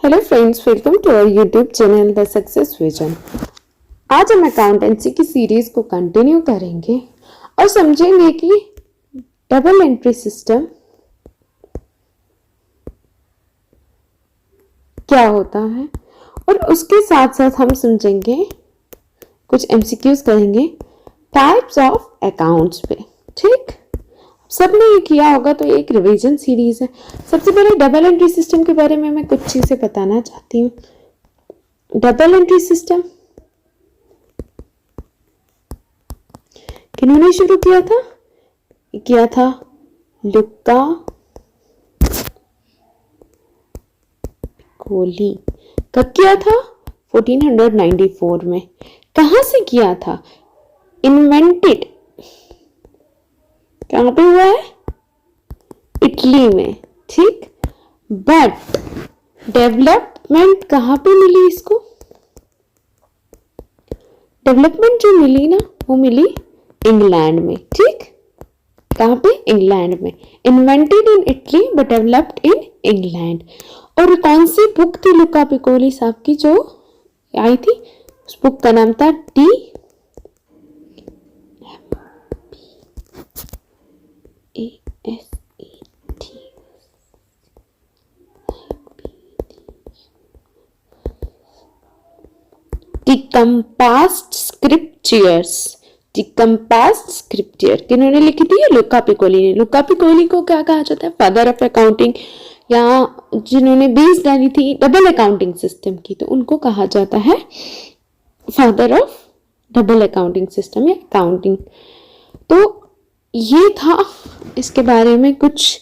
Hello friends, welcome to our YouTube channel the success vision. आज हम accountancy की series को कंटिन्यू करेंगे और समझेंगे कि डबल एंट्री सिस्टम क्या होता है और उसके साथ साथ हम समझेंगे, कुछ एमसीक्यूज करेंगे टाइप्स ऑफ अकाउंट्स पे। ठीक, सबने ये किया होगा तो एक रिवीजन सीरीज है। सबसे पहले डबल एंट्री सिस्टम के बारे में मैं कुछ चीजें बताना चाहती हूँ। डबल एंट्री सिस्टम किन्होंने शुरू किया था? किया था लुका पिकोली। कब किया था? 1494 में। कहां से किया था? इन्वेंटेड कहां पे हुआ है? इटली में। ठीक, बट डेवलपमेंट कहां पे मिली इसको? डेवलपमेंट जो मिली ना, वो मिली इंग्लैंड में। ठीक, कहां पे? इंग्लैंड में। Invented in Italy but developed in England. और कौन सी बुक थी लुका पिकोली साहब की जो आई थी? उस बुक का नाम था कंपास्ड स्क्रिप्चर्स। कंपास्ड स्क्रिप्चर किन्होंने लिखी थी? लुका पिकोली ने। लुका पिकोली को क्या कहा जाता है? फादर ऑफ अकाउंटिंग, या जिन्होंने बेस डाली थी डबल अकाउंटिंग सिस्टम की, तो उनको कहा जाता है father of double accounting system या अकाउंटिंग। तो ये था इसके बारे में कुछ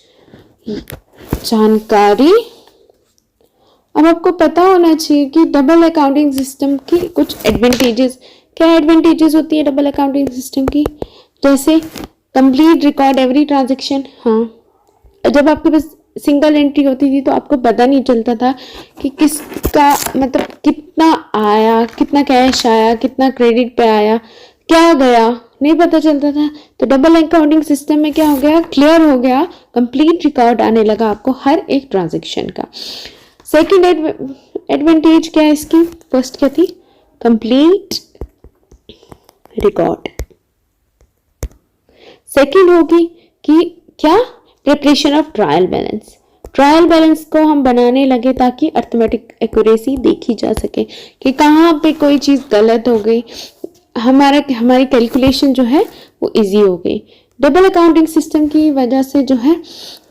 जानकारी। अब आपको पता होना चाहिए कि डबल अकाउंटिंग सिस्टम की कुछ एडवांटेजेस। क्या एडवांटेजेस होती है डबल अकाउंटिंग सिस्टम की? जैसे कंप्लीट रिकॉर्ड एवरी ट्रांजैक्शन। हाँ, जब आपके पास सिंगल एंट्री होती थी तो आपको पता नहीं चलता था कि किसका मतलब कितना आया, कितना कैश आया, कितना क्रेडिट पे आया, क्या गया, नहीं पता चलता था। तो डबल अकाउंटिंग सिस्टम में क्या हो गया? क्लियर हो गया, कंप्लीट रिकॉर्ड आने लगा आपको हर एक ट्रांजैक्शन का। सेकंड एडवांटेज क्या है इसकी? फर्स्ट क्या थी? Complete record. सेकंड होगी कि क्या? Preparation of trial balance. Trial balance को हम बनाने लगे ताकि अर्थमेटिक एक्यूरेसी देखी जा सके कि कहाँ पे कोई चीज गलत हो गई, हमारी कैलकुलेशन जो है वो इजी हो गई। डबल अकाउंटिंग सिस्टम की वजह से जो है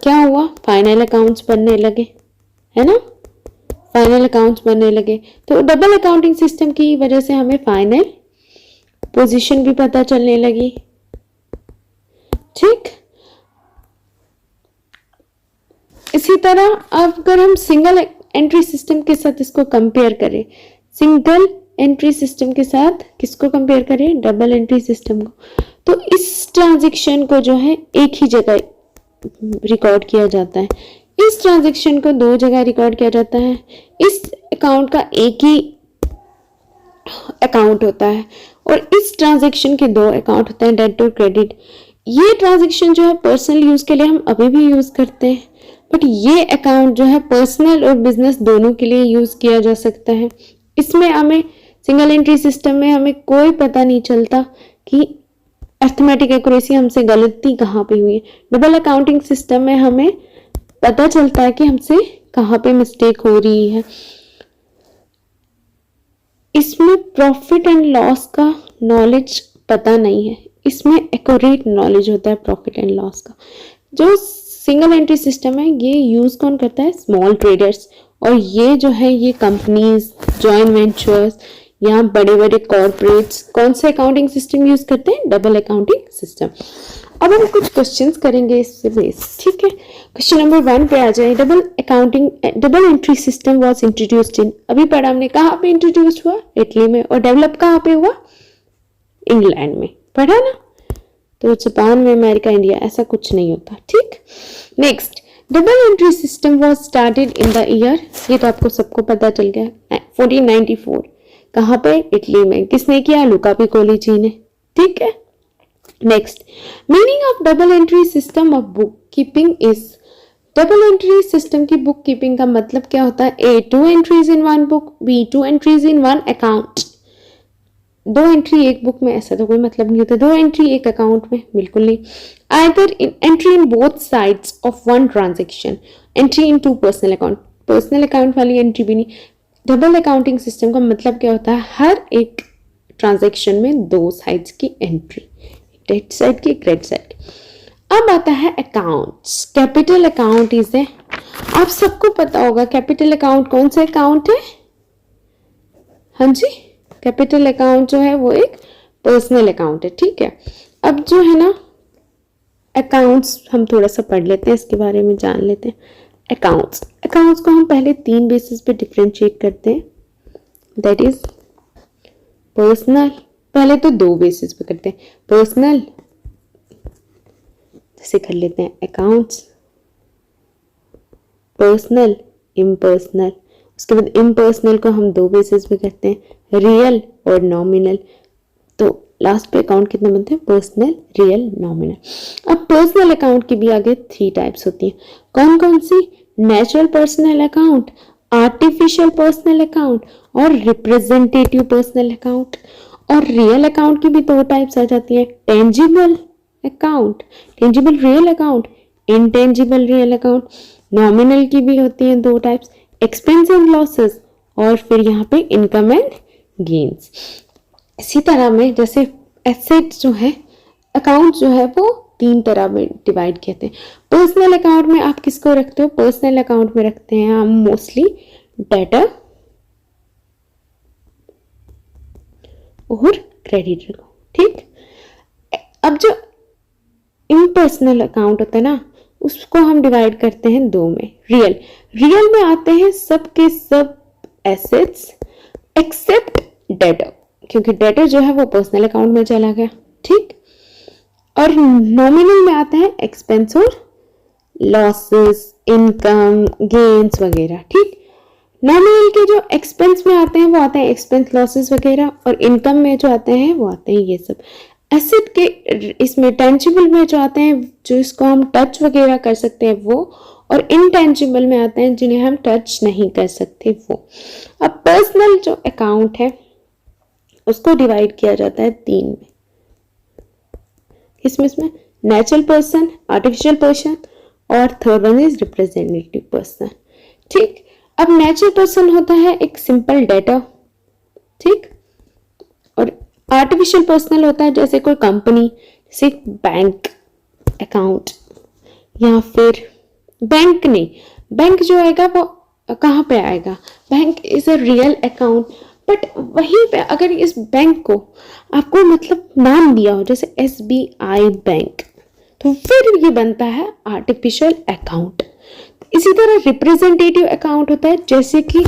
क्या हुआ? फाइनल अकाउंट्स बनने लगे, है ना? फाइनल अकाउंट्स बनने लगे। तो डबल अकाउंटिंग सिस्टम की वजह से हमें फाइनल पोजीशन भी पता चलने लगी। ठीक, इसी तरह अगर हम सिंगल एंट्री सिस्टम के साथ इसको कंपेयर करें, सिंगल एंट्री सिस्टम के साथ किसको कंपेयर करें? डबल एंट्री सिस्टम को, तो इस ट्रांजैक्शन को जो है एक ही जगह रिकॉर्ड किया जाता है, इस ट्रांजैक्शन को दो जगह रिकॉर्ड किया जाता है, इस अकाउंट का एक ही अकाउंट होता है और इस ट्रांजैक्शन के दो अकाउंट होते हैं, डेबिट और क्रेडिट। ये ट्रांजैक्शन जो है पर्सनल यूज के लिए हम अभी भी यूज करते हैं, बट ये अकाउंट जो है पर्सनल और बिजनेस दोनों के लिए यूज किया जा सकता है। इसमें हमें सिंगल एंट्री सिस्टम में हमें कोई पता नहीं चलता कि अर्थमेटिक एक्यूरेसी हमसे गलती कहाँ पे हुई है। डबल अकाउंटिंग सिस्टम में हमें पता चलता है कि हमसे कहाँ पे मिस्टेक हो रही है। इसमें प्रॉफिट एंड लॉस का नॉलेज पता नहीं है, इसमें एक्यूरेट नॉलेज होता है प्रॉफिट एंड लॉस का। जो सिंगल एंट्री सिस्टम है ये यूज कौन करता है? स्मॉल ट्रेडर्स, और ये जो है ये कंपनीज, जॉइंट वेंचर्स या बड़े बड़े कॉर्पोरेट्स कौन से अकाउंटिंग सिस्टम यूज करते हैं? Double accounting system. अब हम कुछ क्वेश्चंस करेंगे इससे बेस। ठीक है, क्वेश्चन नंबर 1 पे आ जाए। Double entry system was introduced in, अभी पढ़ा हमने, कहाँ पे इंट्रोड्यूस हुआ? इटली में। और डेवलप कहाँ पे हुआ? इंग्लैंड में। पढ़ा ना? तो जापान में, अमेरिका, इंडिया ऐसा कुछ नहीं होता। ठीक, next, double entry system was started in the year, ये तो आपको सबको पता चल गया, 1494। कहाँ पे? इटली में। किसने किया? लुका पिकोली जी ने। ठीक है, next, meaning of double entry system of book keeping is, double entry system की बुक कीपिंग का मतलब क्या होता है? A, 2 entries in one book, B, 2 entries in one account. 2 entry एक बुक में ऐसा तो कोई मतलब नहीं होता, 2 एंट्री एक अकाउंट में, बिल्कुल नहीं। Either in entry in both sides of one transaction, entry in 2 personal account, personal account वाली एंट्री भी नहीं। डबल अकाउंटिंग सिस्टम का मतलब क्या होता है? हर एक ट्रांजेक्शन में 2 साइड्स की एंट्री, एक डेबिट साइड की, एक क्रेडिट साइड की। अब आता है अकाउंट्स। कैपिटल अकाउंट इज है, आप सबको पता होगा कैपिटल अकाउंट कौन सा अकाउंट है? हाँ जी, कैपिटल अकाउंट जो है वो एक पर्सनल अकाउंट है, ठीक है। अब जो है ना अकाउंट्स हम थोड़ा सा पढ़ लेते हैं, इसके बारे में जान लेते हैं। अकाउंट्स, अकाउंट्स को हम पहले 3 बेसिस पे डिफरेंशिएट करते हैं, दैट इज पर्सनल, पहले तो 2 बेसिस पे करते हैं, पर्सनल जैसे कर लेते हैं अकाउंट्स पर्सनल, इम्पर्सनल। उसके बाद इम्पर्सनल को हम 2 बेसिस पे करते हैं, रियल और नॉमिनल। तो लास्ट पे अकाउंट कितने बनते हैं? Personal, real, nominal. अब पर्सनल अकाउंट की भी आगे 3 टाइप्स होती हैं, कौन कौन सी? Natural personal account, artificial personal account और रिप्रेजेंटेटिव पर्सनल अकाउंट। और रियल अकाउंट की भी 2 टाइप्स आ जाती है, tangible account, tangible real account, intangible real account. Nominal की भी होती हैं 2 टाइप्स, एक्सपेंस एंड लॉसेस और फिर यहाँ पे इनकम एंड गेन्स। इसी तरह में जैसे एसेट जो है, अकाउंट जो है वो 3 तरह में डिवाइड कहते हैं। पर्सनल अकाउंट में आप किसको रखते हो? पर्सनल अकाउंट में रखते हैं हम मोस्टली डेटर और क्रेडिटर को, ठीक। अब जो इम्पर्सनल अकाउंट होता है ना, उसको हम डिवाइड करते हैं 2 में। रियल, रियल में आते हैं सब के सब एसेट्स एक्सेप्ट डेटर, क्योंकि डेटर जो है वो पर्सनल अकाउंट में चला गया, ठीक। और नॉमिनल में आते हैं एक्सपेंस और लॉसेस, इनकम, गेन्स वगैरह, ठीक। नॉमिनल के जो एक्सपेंस में आते हैं वो आते हैं एक्सपेंस, लॉसेस वगैरह, और इनकम में जो आते हैं वो आते हैं ये सब। एसेट के इसमें टेंजिबल में जो आते हैं, जो इसको हम टच वगैरह कर सकते हैं वो, और इनटेंजिबल में आते हैं जिन्हें हम टच नहीं कर सकते वो। अब पर्सनल जो अकाउंट है उसको डिवाइड किया जाता है 3 में, इसमें नेचुरल पर्सन, आर्टिफिशियल पर्सन और third one is representative person, ठीक। अब नेचुरल पर्सन होता है एक सिंपल डेटा, ठीक, और आर्टिफिशियल पर्सनल होता है जैसे कोई कंपनी, जैसे बैंक अकाउंट, या फिर बैंक नहीं, बैंक जो आएगा वो कहाँ पे आएगा? Bank is a real account, but वहीं पे अगर इस बैंक को आपको मतलब नाम दिया हो जैसे SBI बैंक, तो फिर ये बनता है आर्टिफिशियल अकाउंट। इसी तरह रिप्रेजेंटेटिव अकाउंट होता है जैसे कि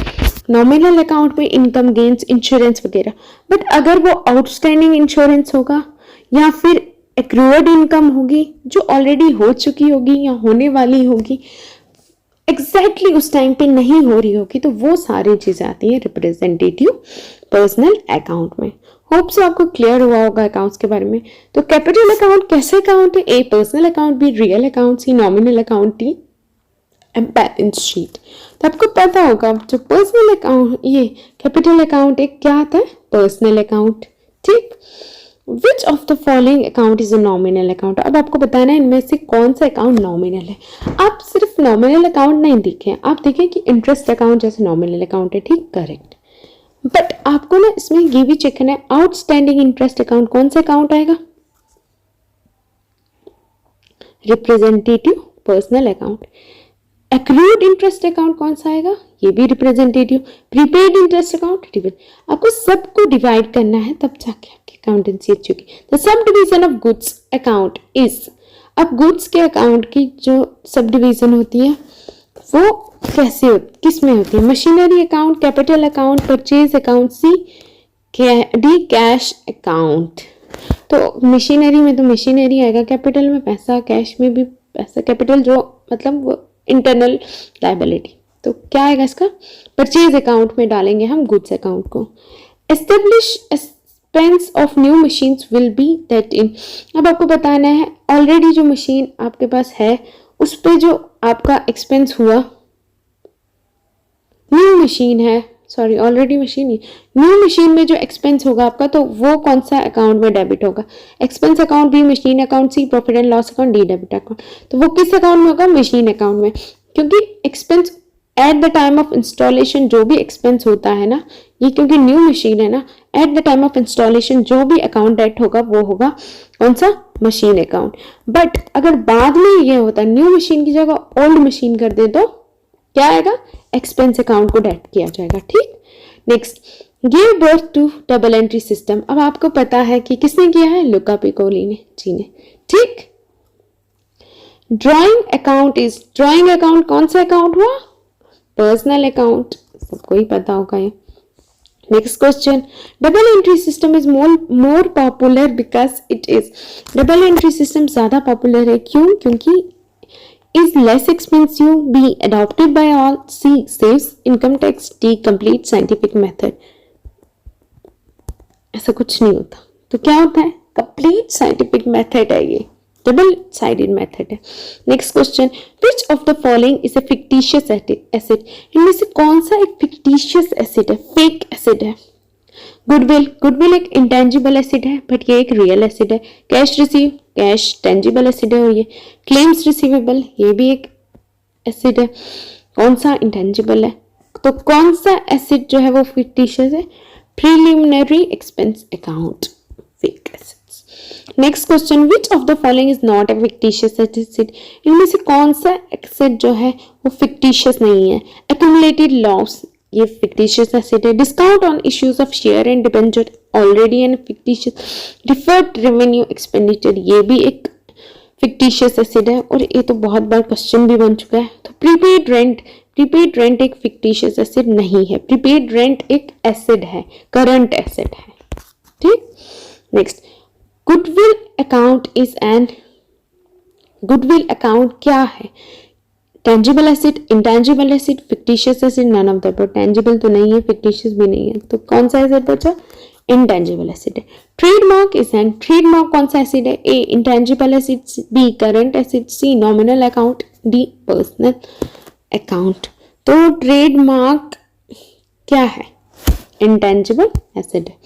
नॉमिनल अकाउंट में इनकम, गेन्स, इंश्योरेंस वगैरह, बट अगर वो आउटस्टैंडिंग इंश्योरेंस होगा या फिर एक्रूड इनकम होगी जो ऑलरेडी हो चुकी होगी या होने वाली होगी, एग्जैक्टली उस टाइम पे नहीं हो रही होगी, तो वो सारी चीजें आती है रिप्रेजेंटेटिव पर्सनल अकाउंट में। होप सो आपको क्लियर हुआ होगा अकाउंट्स के बारे में। तो कैपिटल अकाउंट कैसे अकाउंट है? A personal account, B real account, C nominal account, D balance sheet. तो आपको पता होगा जो पर्सनल अकाउंट, ये कैपिटल अकाउंट एक क्या आता है? पर्सनल अकाउंट, ठीक। Which of the following account is a nominal account? अब आपको बताना है इनमें से कौन सा अकाउंट नॉमिनल है। आप सिर्फ नॉमिनल अकाउंट नहीं देखें, आप देखें कि इंटरेस्ट अकाउंट जैसे नॉमिनल अकाउंट है, ठीक, करेक्ट। बट आपको ना इसमें ये भी चेक करना है आउटस्टैंडिंग इंटरेस्ट अकाउंट कौन सा अकाउंट आएगा? Representative personal account. Accrued interest account कौन सा आएगा? ये भी रिप्रेजेंटेटिव। प्रीपेड इंटरेस्ट अकाउंट, आपको सबको डिवाइड करना है तब जाके आपकी अकाउंटेंसी अच्छी होगी। The sub division of goods account is, अब गुड्स के अकाउंट की जो सब डिवीजन होती है वो कैसे किस में होती है? Machinery account, capital account, purchase account, C D cash account. तो मशीनरी में तो मशीनरी आएगा, कैपिटल में पैसा, कैश में भी पैसा, कैपिटल जो मतलब वो इंटरनल लायबिलिटी, तो क्या आएगा इसका? परचेज अकाउंट में डालेंगे हम गुड्स अकाउंट को। Establish expense of new machines will be that in. अब आपको बताना है ऑलरेडी जो मशीन आपके पास है उस पे जो आपका एक्सपेंस हुआ, न्यू मशीन है, सॉरी ऑलरेडी मशीन ही, न्यू मशीन में जो एक्सपेंस होगा आपका तो वो कौन सा अकाउंट में डेबिट होगा? Expense account B machine account, C profit and loss account, D debit account. तो वो किस अकाउंट में होगा? मशीन अकाउंट में, क्योंकि expense at the time of installation जो भी एक्सपेंस होता है ना, ये क्योंकि न्यू मशीन है ना, at the time of installation जो भी अकाउंट डेट होगा वो होगा कौन सा? Machine account. बट अगर बाद में ये होता है न्यू मशीन की जगह ओल्ड मशीन कर दे तो क्या आएगा? एक्सपेंस अकाउंट को डेट किया जाएगा। ठीक, next, give birth to double entry system. अब आपको पता है कि किसने किया है? लुका पिकोली जी ने। ठीक, drawing account is, drawing account कौन सा अकाउंट हुआ? पर्सनल अकाउंट, सबको ही पता होगा ये। Next question, double entry system is more popular because it is, double entry system ज्यादा पॉपुलर है क्यों? क्योंकि is less expensive, B adopted by all, C saves income tax, D complete scientific method। ऐसा कुछ नहीं होता, तो क्या होता है? कंप्लीट साइंटिफिक मेथड है, ये डबल साइडेड मेथड है। Next question, which of the following is a fictitious acid? इनमें से कौन सा एक फिक्टिशियस एसिड है, फेक एसिड है? गुडविल, गुडविल एक इंटेंजिबल एसिड है बट ये एक रियल एसिड है। Cash receive, cash tangible acid है और ये क्लेम्स रिसीवेबल, ये भी एक एसिड है, कौन सा? इंटेंजिबल है। तो कौन सा एसिड जो है वो फिक्टिशियस है? Preliminary expense account, fake acids. Next question, which of the following is not a fictitious acid? इनमें से कौन सा एसिड जो है वो फिक्टिशियस नहीं है? एक्यूमुलेटेड लॉस, ये फिक्टिशियस एसिड है। Discount on issues of share and debenture, already an fictitious. Deferred revenue expenditure, ये भी एक फिक्टिशियस एसिड है और ये तो बहुत बार क्वेश्चन भी बन चुका है। तो प्रीपेड रेंट, प्रीपेड रेंट एक फिक्टिशियस एसिड नहीं है, प्रीपेड रेंट एक एसिड है, करंट एसिड है। ठीक, next, goodwill account is an, goodwill account क्या है? Tangible asset, intangible asset, fictitious asset, none of the above. Tangible तो नहीं है, फिक्टिशियस भी नहीं है, तो कौन सा एसिड बचा? इंटेंजिबल एसिड है। ट्रेडमार्क इज एन, ट्रेडमार्क कौन सा एसिड है? A intangible asset, B current asset, C nominal account, D personal account. तो ट्रेडमार्क क्या है? इंटेंजिबल एसिड है।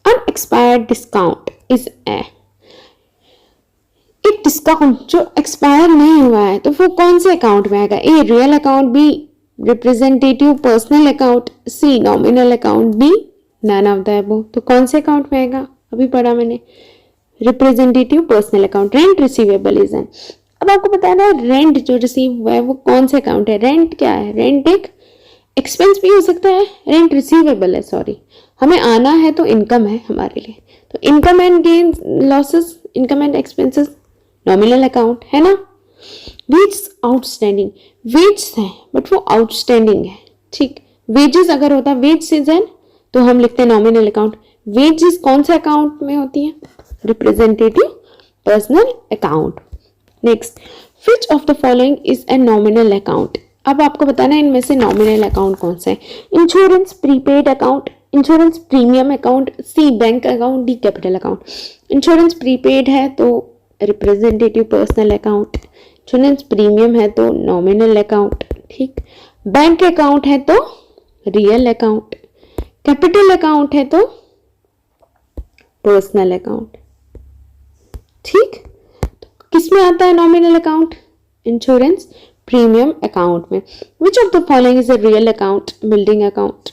अनएक्सपायर्ड डिस्काउंट इज ए, एक डिस्काउंट जो एक्सपायर नहीं हुआ है तो वो कौन से अकाउंट में आएगा? A real account, B representative personal account, C nominal account, D none of the above. तो कौन से अकाउंट में आएगा? अभी पढ़ा मैंने, representative personal account. Rent receivable is an, अब आपको बताना है रेंट जो रिसीव हुआ है वो कौन से अकाउंट है? रेंट क्या है? रेंट एक एक्सपेंस भी हो सकता है, रेंट रिसीवेबल है, सॉरी, हमें आना है तो इनकम है हमारे लिए, तो income and gain losses, income and expenses, nominal account है ना। वेज आउटस्टैंडिंग, वेज है बट वो आउटस्टैंडिंग है। ठीक, वेजेस अगर होता वेज सीजन तो हम लिखते हैं नॉमिनल अकाउंट। वेजेस कौन से अकाउंट में होती है? Representative personal account. Next, which of the following is a nominal account? अब आपको बताना है इनमें से नॉमिनल अकाउंट कौन सा है? Insurance prepaid account, insurance premium account, C bank account, D capital account. Insurance prepaid है तो representative personal account, insurance premium है तो नॉमिनल अकाउंट, ठीक, बैंक अकाउंट है तो रियल अकाउंट, कैपिटल अकाउंट है तो पर्सनल अकाउंट। ठीक, तो किस में आता है nominal account? Insurance premium account में। Which of the following is a real account? Building account,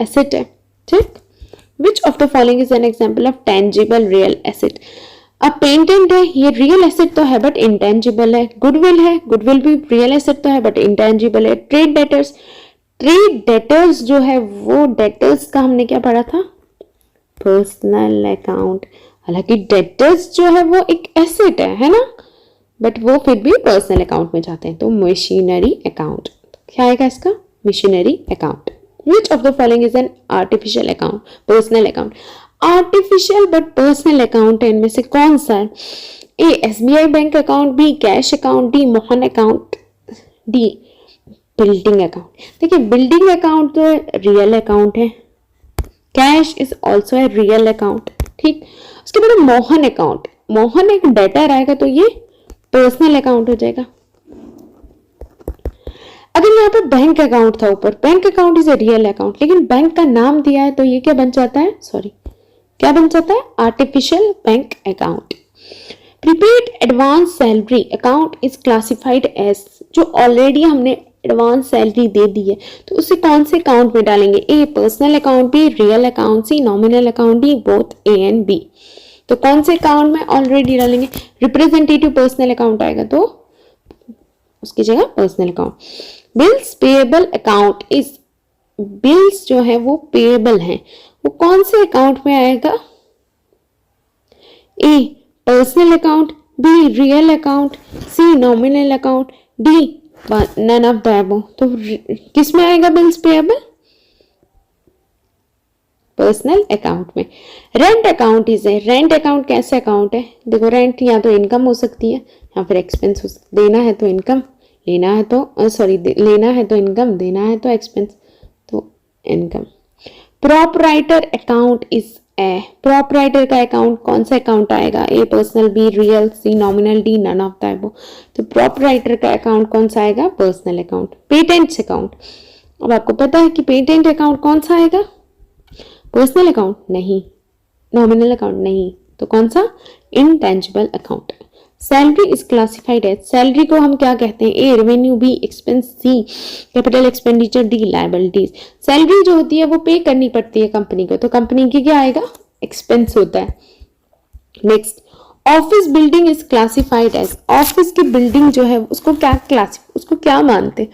asset है। ठीक, which of the following is an example of tangible real asset? अब पेटेंट है, ये रियल एसेट तो है बट इंटेंजिबल है। Goodwill है, गुडविल भी रियल एसेट तो है बट इंटेंजिबल है। ट्रेड डेटर्स, ट्रेड डेटर्स जो है वो डेटर्स का हमने क्या पढ़ा था? Personal account. हालांकि डेटर्स जो है वो एक एसेट है ना, बट वो फिर भी पर्सनल अकाउंट में जाते हैं, तो मशीनरी अकाउंट। क्या आएगा इसका? Machinery account. Which of the following is an artificial account? Personal account. Artificial but personal account है, इनमें से कौन सा है? A SBI bank account, B cash account, D Mohan account, D building account. देखिए बिल्डिंग अकाउंट तो रियल अकाउंट है, cash is also a real account. ठीक, उसके बाद मोहन अकाउंट, मोहन एक डेटर आएगा तो ये पर्सनल अकाउंट हो जाएगा। अगर यहाँ पे बैंक अकाउंट था ऊपर, bank account is A real account, लेकिन बैंक का नाम दिया है तो ये क्या बन जाता है, सॉरी क्या बन जाता है, artificial bank account. Prepaid advance salary account is classified as, जो ऑलरेडी हमने एडवांस सैलरी दे दी है तो उसे कौन से अकाउंट में डालेंगे, A personal account, B real account, C nominal account, D both A and B. तो कौन से अकाउंट में ऑलरेडी डालेंगे, रिप्रेजेंटेटिव पर्सनल अकाउंट आएगा तो उसकी जगह personal account. Bills payable account is, bills जो है वो पेएबल हैं, वो कौन से अकाउंट में आएगा, A personal account, B real account, C nominal account, D none of the above. तो किस में आएगा बिल्स पेएबल, पर्सनल अकाउंट में। रेंट अकाउंट इज है, रेंट अकाउंट कैसे अकाउंट है, देखो रेंट या तो इनकम हो सकती है या फिर एक्सपेंस हो सकती है, देना है तो इनकम, लेना है तो सॉरी लेना है तो इनकम, देना है तो एक्सपेंस, तो income. Proprietor account is A, proprietor का अकाउंट कौन सा अकाउंट आएगा, A personal, B real, C nominal, D none of the above. तो प्रोपराइटर का अकाउंट कौन सा आएगा, पर्सनल अकाउंट। पेटेंट्स अकाउंट, अब आपको पता है कि पेटेंट अकाउंट कौन सा आएगा, पर्सनल अकाउंट नहीं, नॉमिनल अकाउंट नहीं, तो कौन सा, intangible account. Salary is classified as, salary को हम क्या कहते हैं, A revenue, B expense, C capital expenditure, D liabilities. Salary जो होती है वो पे करनी पड़ती है कंपनी को, तो कंपनी की क्या आएगा, एक्सपेंस होता है। Next, office building is classified as, office की बिल्डिंग जो है उसको उसको क्या मानते हैं,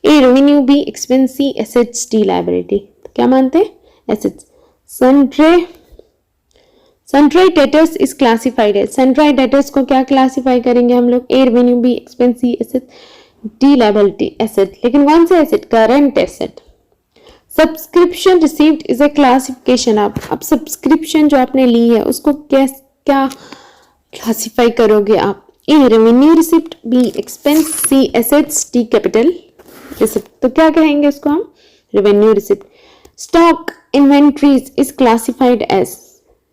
A revenue, B expense, C assets, D liability. क्या मानते हैं, assets. Sundry debtors is classified है, सन्ड्री डेटर्स को क्या क्लासिफाई करेंगे हम लोग, A revenue, B expense, C asset, D liability, asset. लेकिन कौन से asset, current asset. Subscription received is a classification, आप सब्सक्रिप्शन जो आपने ली है उसको क्या क्लासिफाई करोगे आप, A revenue receipt, B expense, C assets, D capital receipt. तो क्या कहेंगे उसको हम, revenue receipt. Stock inventories is classified as,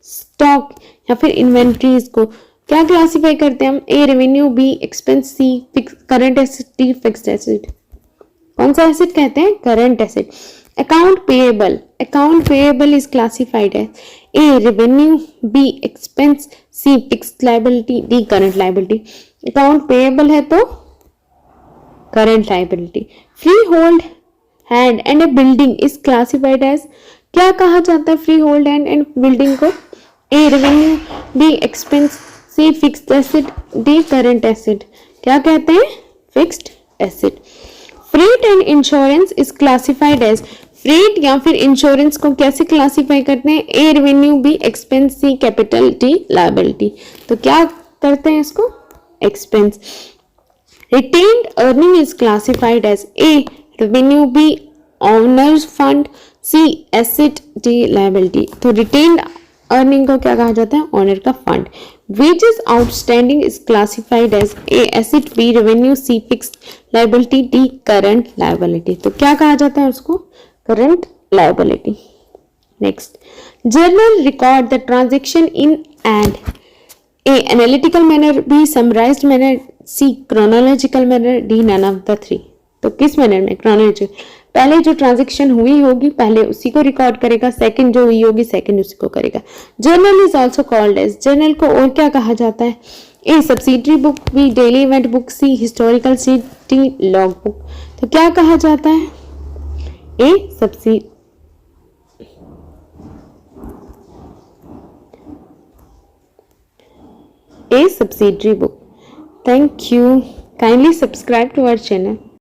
stock या फिर इन्वेंट्रीज को क्या क्लासिफाई करते हैं हम, A revenue, B expense, C current asset, D fixed asset. कौन सा एसेट कहते हैं, current asset. Account payable, account payable is classified as, A revenue, B expense, C fixed liability, D current liability. Account payable है तो current liability. Freehold land and a building is classified as, क्या कहा जाता है freehold land and building को, A revenue, B expense, C fixed asset, D current asset. क्या कहते हैं, fixed asset. Freight and insurance is classified as, freight या फिर इंश्योरेंस को कैसे क्लासिफाई करते हैं, A revenue, B expense, C capital, D liability. तो क्या करते हैं इसको, expense. Retained earning is classified as, A revenue, B owners fund, C asset, D liability. तो रिटेन्ड अर्निंग को क्या कहा जाता है, ओनर का फंड। Wages outstanding is classified as, A asset, B revenue, C fixed liability, D current liability. तो क्या कहा जाता है उसको, current liability. Next, journal record the transaction in and, A analytical manner, B summarised manner, C chronological manner, D none of the three. तो किस manner में, chronological, पहले जो ट्रांजैक्शन हुई होगी पहले उसी को रिकॉर्ड करेगा, सेकंड जो हुई होगी सेकंड उसी को करेगा। Journal is also called as, journal को और क्या कहा जाता है, A subsidiary book, B daily event book, C historical sheet, D log book. तो क्या कहा जाता है, A subsidiary book. Thank you, kindly subscribe to our channel.